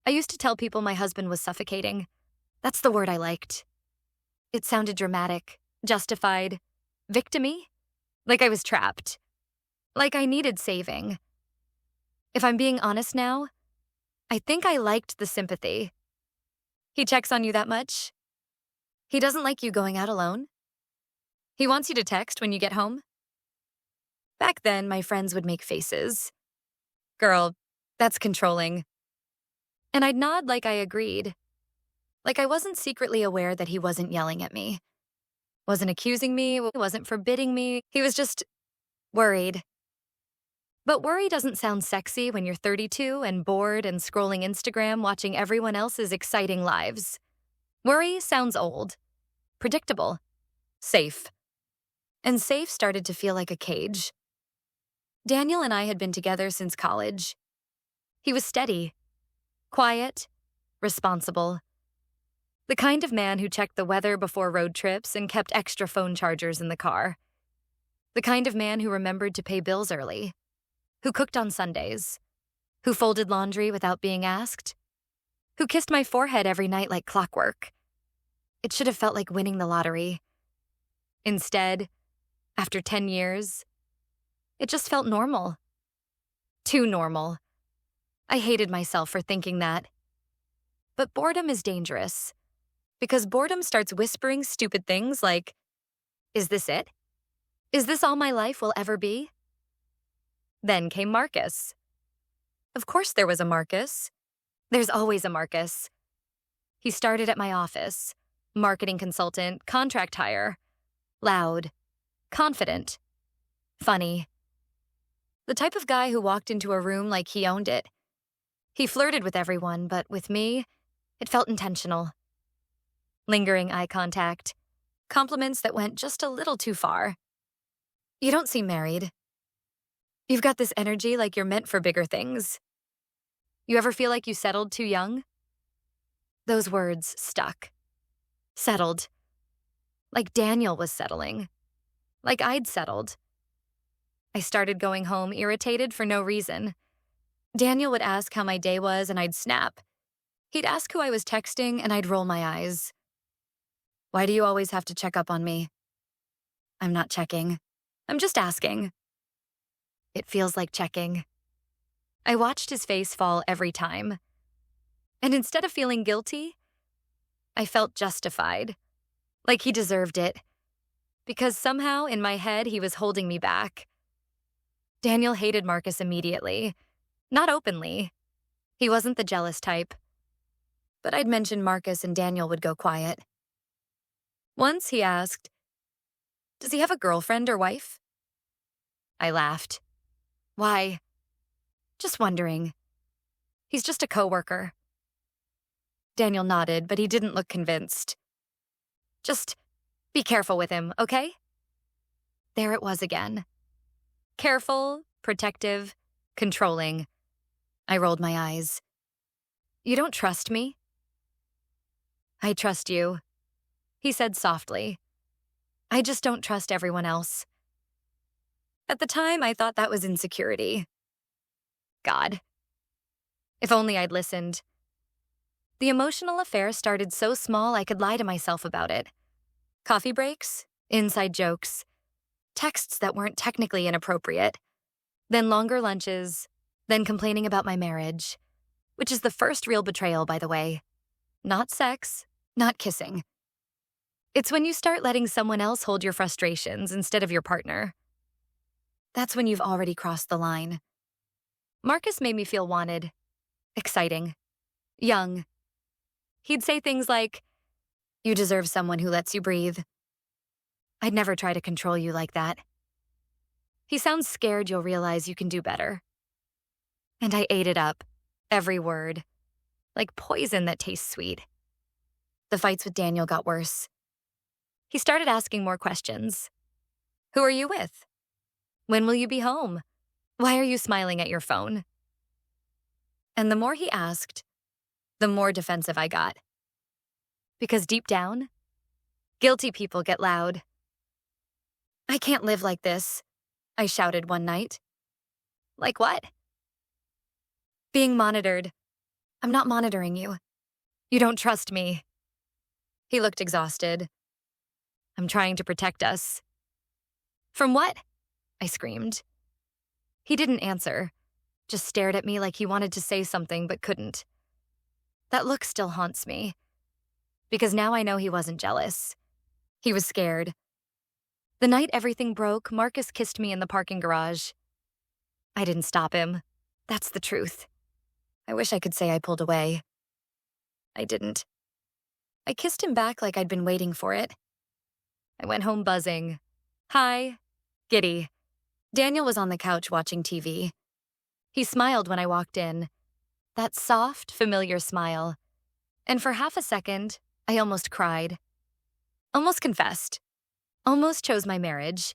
I used to tell people my husband was suffocating. That's the word I liked. It sounded dramatic, justified, victim-y, like I was trapped, like I needed saving. If I'm being honest now, I think I liked the sympathy. He checks on you that much? He doesn't like you going out alone? He wants you to text when you get home? Back then, my friends would make faces. Girl, that's controlling. And I'd nod like I agreed. Like I wasn't secretly aware that he wasn't yelling at me. Wasn't accusing me, wasn't forbidding me. He was just worried. But worry doesn't sound sexy when you're 32 and bored and scrolling Instagram watching everyone else's exciting lives. Worry sounds old, predictable, safe. And safe started to feel like a cage. Daniel and I had been together since college. He was steady, quiet, responsible. The kind of man who checked the weather before road trips and kept extra phone chargers in the car. The kind of man who remembered to pay bills early. Who cooked on Sundays. Who folded laundry without being asked. Who kissed my forehead every night like clockwork. It should have felt like winning the lottery. Instead, after 10 years, it just felt normal. Too normal. I hated myself for thinking that. But boredom is dangerous. Because boredom starts whispering stupid things like, is this it? Is this all my life will ever be? Then came Marcus. Of course there was a Marcus. There's always a Marcus. He started at my office. Marketing consultant, contract hire. Loud. Confident. Funny. The type of guy who walked into a room like he owned it. He flirted with everyone, but with me, it felt intentional. Lingering eye contact. Compliments that went just a little too far. You don't seem married. You've got this energy like you're meant for bigger things. You ever feel like you settled too young? Those words stuck. Settled. Like Daniel was settling. Like I'd settled. I started going home irritated for no reason. Daniel would ask how my day was and I'd snap. He'd ask who I was texting and I'd roll my eyes. Why do you always have to check up on me? I'm not checking. I'm just asking. It feels like checking. I watched his face fall every time. And instead of feeling guilty, I felt justified. Like he deserved it. Because somehow in my head he was holding me back. Daniel hated Marcus immediately. Not openly. He wasn't the jealous type. But I'd mention Marcus and Daniel would go quiet. Once he asked, "Does he have a girlfriend or wife?" I laughed. Why? Just wondering. He's just a coworker. Daniel nodded, but he didn't look convinced. Just be careful with him, okay? There it was again. Careful, protective, controlling. I rolled my eyes. You don't trust me? I trust you, he said softly. I just don't trust everyone else. At the time, I thought that was insecurity. God. If only I'd listened. The emotional affair started so small I could lie to myself about it. Coffee breaks, inside jokes, texts that weren't technically inappropriate, then longer lunches, then complaining about my marriage, which is the first real betrayal, by the way. Not sex, not kissing. It's when you start letting someone else hold your frustrations instead of your partner. That's when you've already crossed the line. Marcus made me feel wanted, exciting, young. He'd say things like, "You deserve someone who lets you breathe. I'd never try to control you like that. He sounds scared you'll realize you can do better." And I ate it up, every word, like poison that tastes sweet. The fights with Daniel got worse. He started asking more questions. Who are you with? When will you be home? Why are you smiling at your phone? And the more he asked, the more defensive I got. Because deep down, guilty people get loud. I can't live like this, I shouted one night. Like what? Being monitored. I'm not monitoring you. You don't trust me. He looked exhausted. I'm trying to protect us. From what? I screamed. He didn't answer, just stared at me like he wanted to say something but couldn't. That look still haunts me, because now I know he wasn't jealous. He was scared. The night everything broke, Marcus kissed me in the parking garage. I didn't stop him. That's the truth. I wish I could say I pulled away. I didn't. I kissed him back like I'd been waiting for it. I went home buzzing. Hi. Giddy. Daniel was on the couch watching TV. He smiled when I walked in. That soft, familiar smile. And for half a second, I almost cried. Almost confessed. Almost chose my marriage.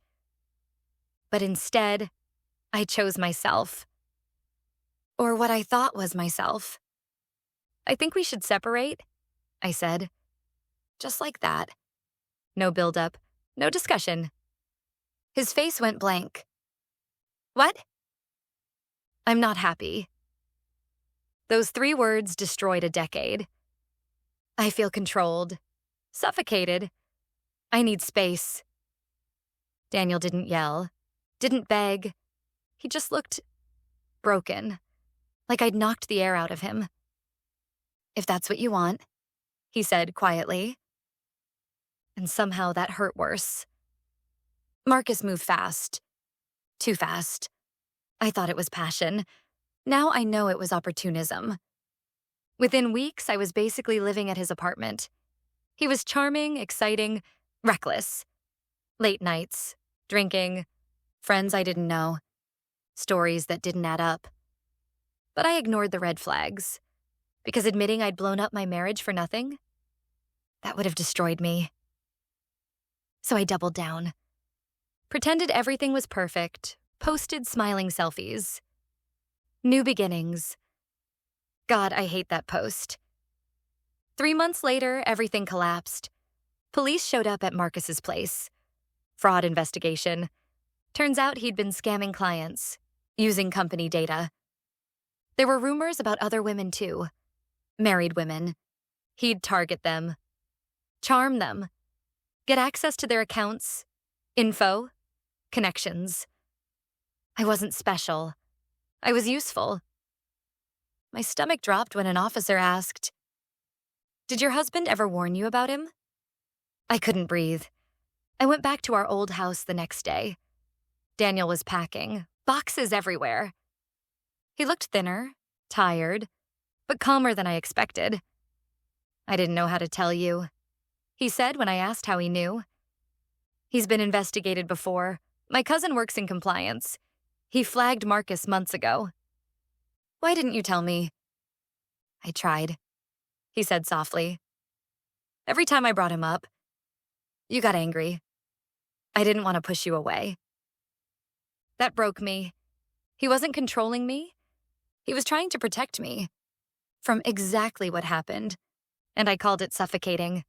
But instead, I chose myself. Or what I thought was myself. I think we should separate, I said. Just like that. No build-up, no discussion. His face went blank. What? I'm not happy. Those 3 words destroyed a decade. I feel controlled, suffocated. I need space. Daniel didn't yell, didn't beg. He just looked broken, like I'd knocked the air out of him. If that's what you want, he said quietly. And somehow that hurt worse. Marcus moved fast. Too fast. I thought it was passion. Now I know it was opportunism. Within weeks, I was basically living at his apartment. He was charming, exciting, reckless. Late nights, drinking, friends I didn't know, stories that didn't add up. But I ignored the red flags, because admitting I'd blown up my marriage for nothing, that would have destroyed me. So I doubled down. Pretended everything was perfect, posted smiling selfies. New beginnings. God, I hate that post. 3 months later, everything collapsed. Police showed up at Marcus's place. Fraud investigation. Turns out he'd been scamming clients, using company data. There were rumors about other women too. Married women. He'd target them. Charm them. Get access to their accounts. Info. Connections. I wasn't special. I was useful. My stomach dropped when an officer asked, "Did your husband ever warn you about him?" I couldn't breathe. I went back to our old house the next day. Daniel was packing, boxes everywhere. He looked thinner, tired, but calmer than I expected. "I didn't know how to tell you," he said when I asked how he knew. "He's been investigated before. My cousin works in compliance. He flagged Marcus months ago." "Why didn't you tell me?" "I tried," he said softly. "Every time I brought him up, you got angry. I didn't want to push you away." That broke me. He wasn't controlling me. He was trying to protect me from exactly what happened, and I called it suffocating.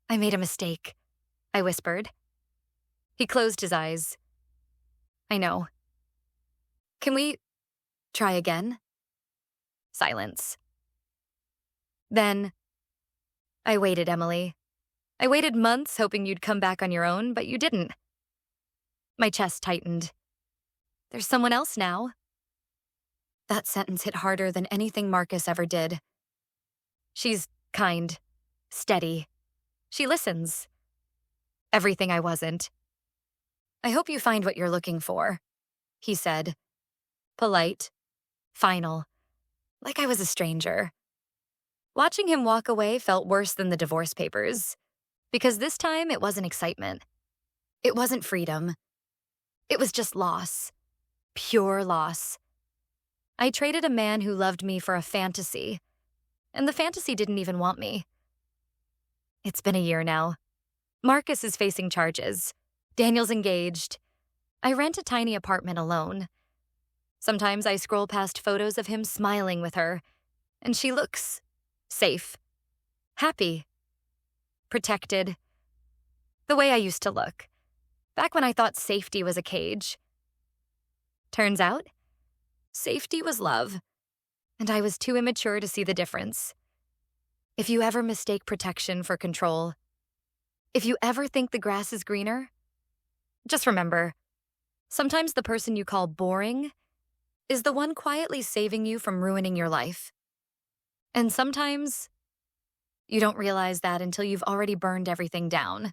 "I made a mistake," I whispered. He closed his eyes. "I know. Can we try again?" Silence. Then, "I waited, Emily. I waited months hoping you'd come back on your own, but you didn't." My chest tightened. "There's someone else now." That sentence hit harder than anything Marcus ever did. "She's kind, steady. She listens." Everything I wasn't. "I hope you find what you're looking for," he said. Polite, final, like I was a stranger. Watching him walk away felt worse than the divorce papers, because this time it wasn't excitement. It wasn't freedom. It was just loss. Pure loss. I traded a man who loved me for a fantasy, and the fantasy didn't even want me. It's been a year now. Marcus is facing charges. Daniel's engaged. I rent a tiny apartment alone. Sometimes I scroll past photos of him smiling with her, and she looks safe, happy, protected. The way I used to look, back when I thought safety was a cage. Turns out, safety was love, and I was too immature to see the difference. If you ever mistake protection for control, if you ever think the grass is greener, just remember, sometimes the person you call boring is the one quietly saving you from ruining your life. And sometimes you don't realize that until you've already burned everything down.